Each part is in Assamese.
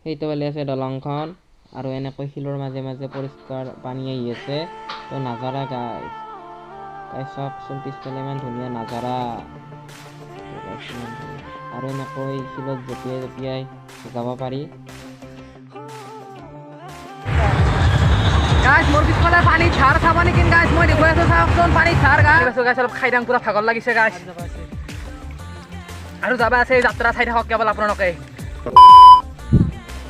সেইটো ফালে আছে দলংখন আৰু এনেকৈ শিলৰ মাজে মাজে পৰিষ্কাৰ পানী আহি আছে তো নাজাৰা গাইছ চাওকচোন পিছফালে ইমান ধুনীয়া নাজাৰা আৰু এনেকৈ শিলত জঁপিয়াই জঁপিয়াই যাব পাৰি গাইছ মোৰ পিছফালে পানী ঝাৰ চাব নেকি গাইছ মই দেখুৱাই আছো চাওকচোন পানী ঝাৰ গাইছ অলপ খাই দাম পুৰা ভাগৰ লাগিছে গাইছ আৰু যাবা আছে যাত্ৰা চাই থাকক কেৱল আপোনালোকে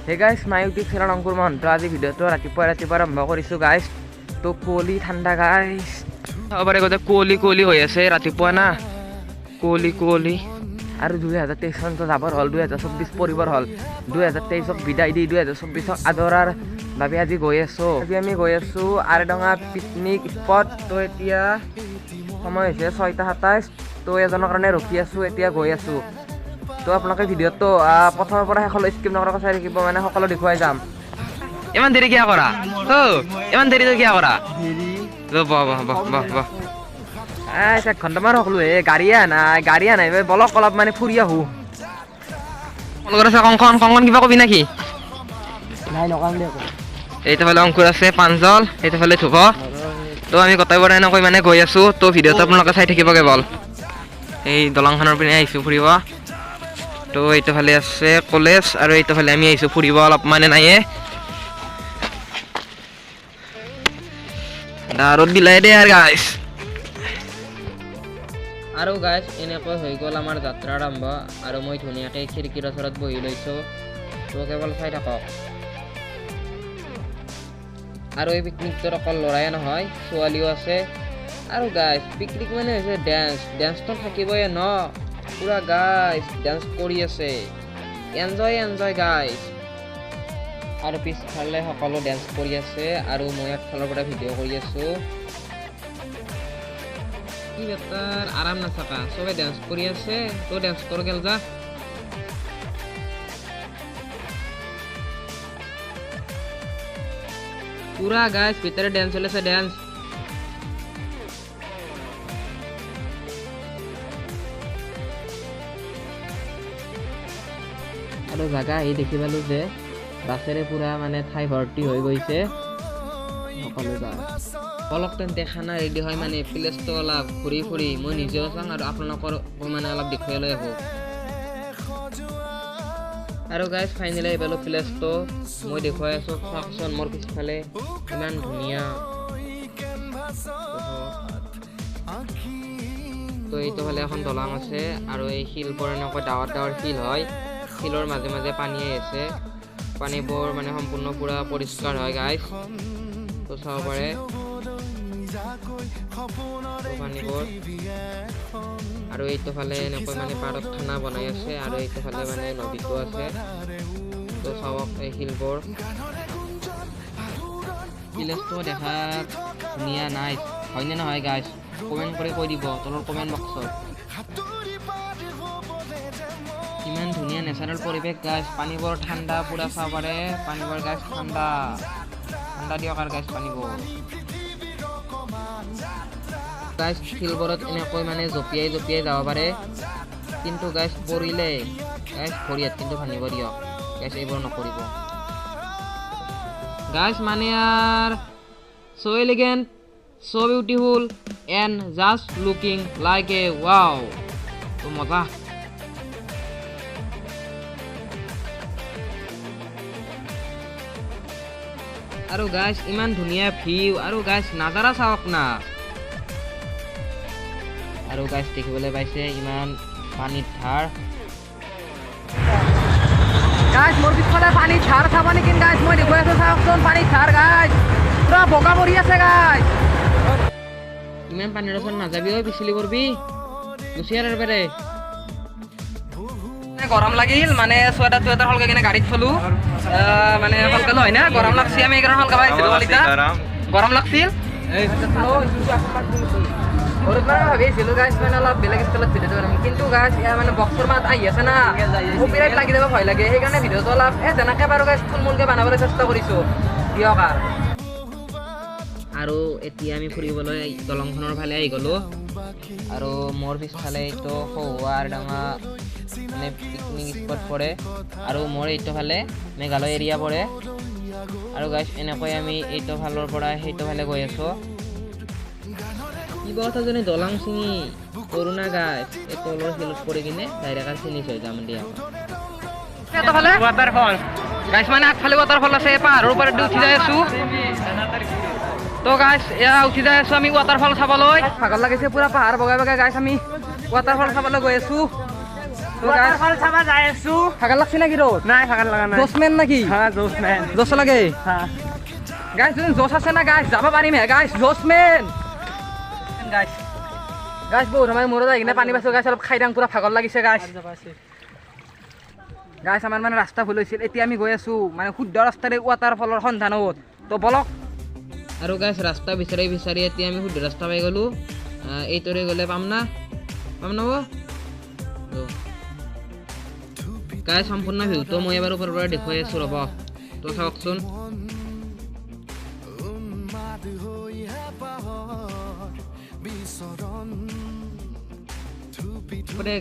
হে গাইছ মাই ইউটিউব চেনেল অংকুৰ মহন্ত আজি ভিডিঅ'টো ৰাতিপুৱা আৰম্ভ কৰিছোঁ গাইছ তো কুঁৱলী ঠাণ্ডা গাইছ চাব পাৰে গোটেই কুঁৱলী হৈ আছে ৰাতিপুৱা না কুঁৱলী আৰু 2023 চনটো যাবৰ হ'ল 2024 পৰিবৰ হ'ল 2023ক বিদায় দি 2024ক আদৰাৰ বাবে আজি গৈ আছোঁ আমি গৈ আছোঁ আৰডঙা পিকনিক স্পট তো এতিয়া সময় হৈছে 6:27 তো এজনৰ কাৰণে ৰখি আছোঁ এতিয়া গৈ আছোঁ তো আপোনালোকে ভিডিঅ'টো প্ৰথমৰ পৰা শেষলৈ স্কিপ নকৰাকৈ চাই থাকিব মানে সকলো দেখুৱাই যাম ইমান দেৰি কিয় কৰা ইমান দেৰি কিয় কৰা এক ঘণ্টামান ৰখলো গাড়ীয়ে নাই বলক অলপ মানে ফুৰি আহোঁ কংকন কিবা কবি নেকি এইটো ফালে অংকুৰ আছে প্ৰাঞ্জল এইটো ফালে ধুব তো আমি গোটেইবোৰে এনেকৈ মানে গৈ আছোঁ তো ভিডিঅ'টো আপোনালোকে চাই থাকিব কেৱল এই দলংখনৰ পিনে আহিছোঁ ফুৰিব তো এইটো ফালে আছে কলেজ আৰু এইটো ফালে আমি আহিছোঁ ফুৰিব অলপ মানে নাইয়ে ৰ'দ দিলাই দে আৰু গাইছ আৰু গাইছ এনেকৈ হৈ গ'ল আমাৰ যাত্ৰা আৰম্ভ আৰু মই ধুনীয়াকৈ খিৰিকীৰ ওচৰত বহি লৈছোঁ তো কেৱল চাই থাকক আৰু এই পিকনিকটোত অকল ল'ৰাই নহয় ছোৱালীও আছে আৰু গাইছ পিকনিক মানে হৈছে ডেন্সটো থাকিবই ন পুৰা গাইছ ডেন্স কৰি আছে এনজয় গাইছ আৰু পিছফালে সকলো ডেন্স কৰি আছে আৰু মই একফালৰ পৰা ভিডিঅ' কৰি আছোঁ কি বেটাৰ আৰাম নাথাকা চবে ডেন্স কৰি আছে তো ডেন্স কৰ গেল যা পুৰা গাইছ ভিতৰে ড্যান্স চলেছে ড্যান্স আৰু জাগা এই দেখি পালো যে বাছেৰে পুৰা মানে ঠাই ভৰ্তি হৈ গৈছে সকলো অলপ দেখা না ৰেডি হয় মানে প্লেচটো অলপ ঘূৰি মই নিজেও চাওঁ আৰু আপোনালোকৰ মানে অলপ দেখুৱাই লৈ আহোঁ আৰু গাইজ ফাইনেলি আহিলোঁ প্লেচটো মই দেখুৱাই আছোঁ চাওকচোন মোৰ পিছফালে ইমান ধুনীয়া তো এইটো ফালে এখন দলং আছে আৰু এই শিলবোৰ এনেকৈ ডাৱৰ শিল হয় শিলৰ মাজে মাজে পানী আছে পানীবোৰ মানে সম্পূৰ্ণ পুৰা পৰিষ্কাৰ হয় গাইজ তো চাব পাৰে পানীবোৰ আৰু এইটো ফালে এনেকৈ মানে পাৰত খানা বনাই আছে আৰু এইটো ফালে মানে নদীটো আছে তো চাওক এই শিলবোৰ প্লেচটো দেখাত ধুনীয়া নাই হয়নে নহয় গাইজ কমেণ্ট কৰি কৈ দিব তলৰ কমেণ্ট বক্সত ইমান ধুনীয়া নেচাৰেল পৰিৱেশ গাইজ পানীবোৰ ঠাণ্ডা পুৰা চাব পাৰে পানীবোৰ গাইজ ঠাণ্ডা দিয়ক আৰু গাইজ পানীবোৰ গাইজ শিলবোৰত এনেকৈ মানে জঁপিয়াই যাব পাৰে কিন্তু গাইজ পৰিলে গাইজ ভৰিয়াত কিন্তু ভাঙিব দিয়ক গাইজ এইবোৰ নকৰিব গাইজ মানে আর so elegant so beautiful and just looking like a wow তো মজা আৰু গাইজ ইমান ধুনীয়া ভিউ আৰু গাইজ নাজাৰা চাওক না আৰু গাইজ দেখিবলৈ পাইছে ইমান পানীৰ ধাৰ গাইছ মোৰ পিছফালে পানী ঝাৰ চাব নেকি গাইছ মই দেখুৱাই আছোঁ চাওকচোন পানী ঝাৰ গাইছ পুৰা বগা পৰি আছে গাইছ ইমান পানীৰ ওচৰত নাযাবি ঐ পিছলি কৰবি গুচি আৰু বেৰে গৰম লাগিল মানে চুৱেটাৰ হলকে কিনে গাড়ীত থলো মানে হলকে হয় না গৰম লাগছি আমি এইকাৰণে হলকা পাইছিলোঁ গৰম লাগছিল ভাবিছিলোঁ গাইছ মানে অলপ বেলেগ ষ্টাইলত ভিডিঅ'টো কৰিম কিন্তু গাইছ মানে বক্সৰ মাত আহি আছে না কপিৰাইট লাগি যাব ভয় লাগে সেইকাৰণে ভিডিঅ'টো অলপ যেনেকৈ বাৰু গাইছ থুলমূলকৈ বনাবলৈ চেষ্টা কৰিছোঁ দিয়ক আৰু এতিয়া আমি ফুৰিবলৈ দলংখনৰ ফালে আহি গ'লোঁ আৰু মোৰ পিছফালে এইটো সৌৱাৰ ডাঙা মানে পিকনিক স্পট পৰে আৰু মোৰ এইটো ফালে মেঘালয় এৰিয়া পৰে আৰু গাইছ এনেকৈ আমি এইটো ফালৰ পৰা সেইটো ফালে গৈ আছোঁ কিবা কথা যেনে দলাং ছিঙি কৰোণা গাইছ এই তলৰ শিলত পৰি কিনে ডাইৰেক্ট আৰু ফিনিছ হৈ যাম দিয়া ৱাটাৰফল গাইছ মানে আগফালে ৱাটাৰফল আছে পাহাৰৰ ওপৰত উঠি যাই আছো তো গাইছ এয়া উঠি যাই আছো আমি ৱাটাৰফল চাবলৈ ভাগৰ লাগিছে পুৰা পাহাৰ বগাই বগাই গাইছ আমি ৱাটাৰফল চাবলৈ গৈ আছো ৱাটাৰফল চাব যাই আছো ভাগৰ লাগছে নেকি ৰোড নাই ভাগৰ লগা নাই জোছমেন নেকি হ্যাঁ জোছমেন জোছ লাগে হ্যাঁ গাইছ যদি জোছ আছে না গাইছ যাব পাৰিম হে গাইছ জোছমেন গাইছ গাইছ বহুত সময় মূৰত আহি কিনে পানী পাইছো গাইছ অলপ খাই দাং পুৰা ভাগৰ লাগিছে গাইছ গাইছ আমাৰ মানে ৰাস্তা ভুল হৈছিল এতিয়া আমি গৈ আছো মানে শুদ্ধ ৰাস্তাৰে ৱাটাৰফলৰ সন্ধানত তো বলক আৰু গাইছ ৰাস্তা বিচাৰি বিচাৰি এতিয়া আমি শুদ্ধ ৰাস্তা পাই গ'লো এইটোৰে গ'লে পাম না গাইছ সম্পূৰ্ণ ভিউটো মই এবাৰ ওপৰৰ পৰা দেখুৱাই আছোঁ ৰ'ব তো চাওকচোন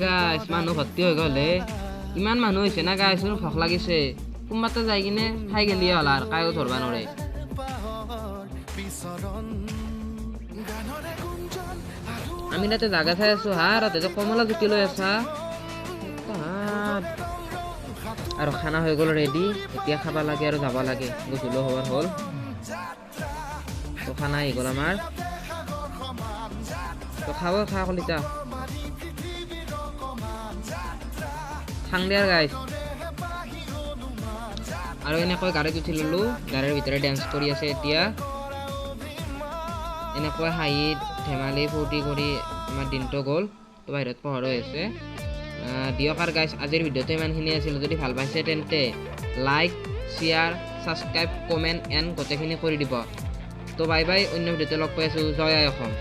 গাইছ মানুহ ভৰ্তি হৈ গ'ল হে ইমান মানুহ হৈছে না গাইছ ভোক লাগিছে কোনোবাতে যাই কিনে খাই গেলি হ'ল আৰু কায়ো ধৰবা নোৱাৰে আমি তাতে জাগা চাই আছো হা তাতে কমলা জুতি লৈ আছা আৰু খানা হৈ গ'ল ৰেডি এতিয়া খাব লাগে আৰু যাব লাগে গধূলি হোৱাৰ হ'ল তো খানা আহি গ'ল আমাৰ তো খাব খা কলিতা খাং দিয়াৰ গাইছ আৰু এনেকৈ গাড়ীত উঠি ল'লোঁ গাড়ীৰ ভিতৰে ডেন্স কৰি আছে এতিয়া এনেকৈ হাঁহি ধেমালি ফূৰ্তি কৰি আমাৰ দিনটো গ'ল তো বাহিৰত পোহৰ হৈ আছে দিয়ক আৰু গাইছ আজিৰ ভিডিঅ'টো ইমানখিনি আছিল যদি ভাল পাইছে তেন্তে like share subscribe comment and গোটেইখিনি কৰি দিব তো বাই বাই অন্য ভিডিঅ'তে লগ পাই আছোঁ জয় আই অসম।